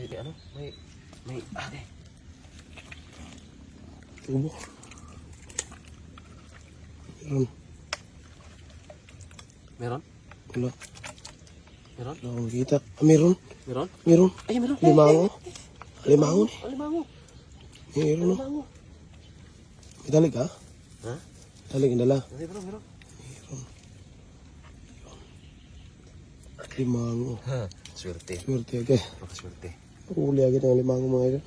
ano? May, Tubo. Meron? Wala. Meron? Wala akong makita. Meron. Meron? Meron. Ay, meron. Limango. Limango ni. Alimango. Meron no. Alimango. May dalig ha? Ha? Dalig ang dala. Meron. Limango. Ha, swerte. Swerte agad. Swerte. Huli agad ang limango mga idol.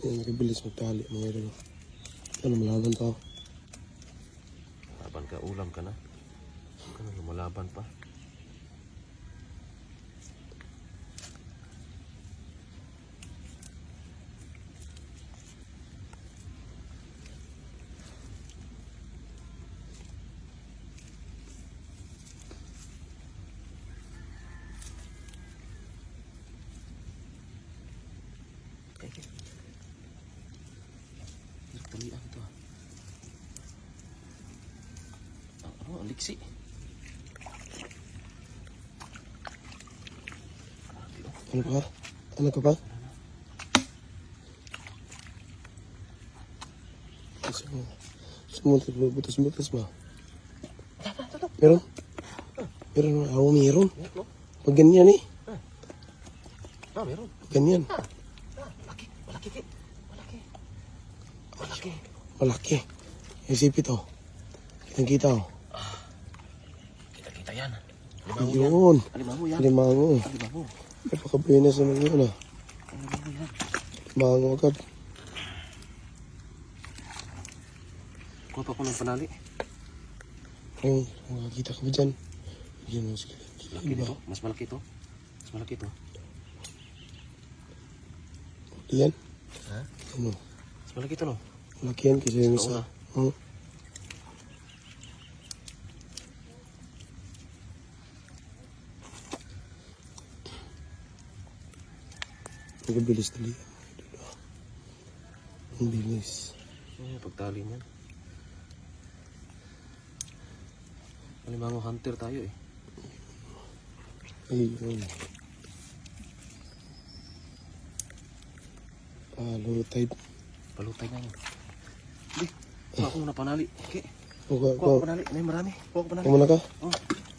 Yan, nakabilis magtali mga idol. Ano, malaban pa ako. Laban ka, ulam ka na. Ano, lumalaban pa. Talian to. Ano, ang liksi. Ano pa? Ano ka pa? Sumunod mo, butas-butas ba? Meron? Meron, ako meron. Pag ganyan eh. Meron. Ganyan. Malaki. Malaki. Isipit oh. Kitang-kita oh. Kita yan. Yun. Alimango yan. Limango. Alimango. Napakabinas naman yun ah. Alimango yan. Limango agad. Kuha pa ko ng panali. Ayun, makakita ka ba dyan? Yan o, sige. Malaki dito. Mas malaki to. Mas malaki to. Yan? Ha? Ano? Mas malaki to no? Malaki yan kasi yung isa. Hmm. Nagabilis dali. Ang bilis. Ay, pagtali niyan. Alimango hunter tayo eh. Ayun. Low tide. Palutay na yun. Hindi. Kuha ko muna panali. Okay. Kuha Kuha ko panali. May marami. Kuha ko panali. Kumuna ka? Oh,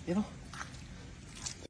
yan o.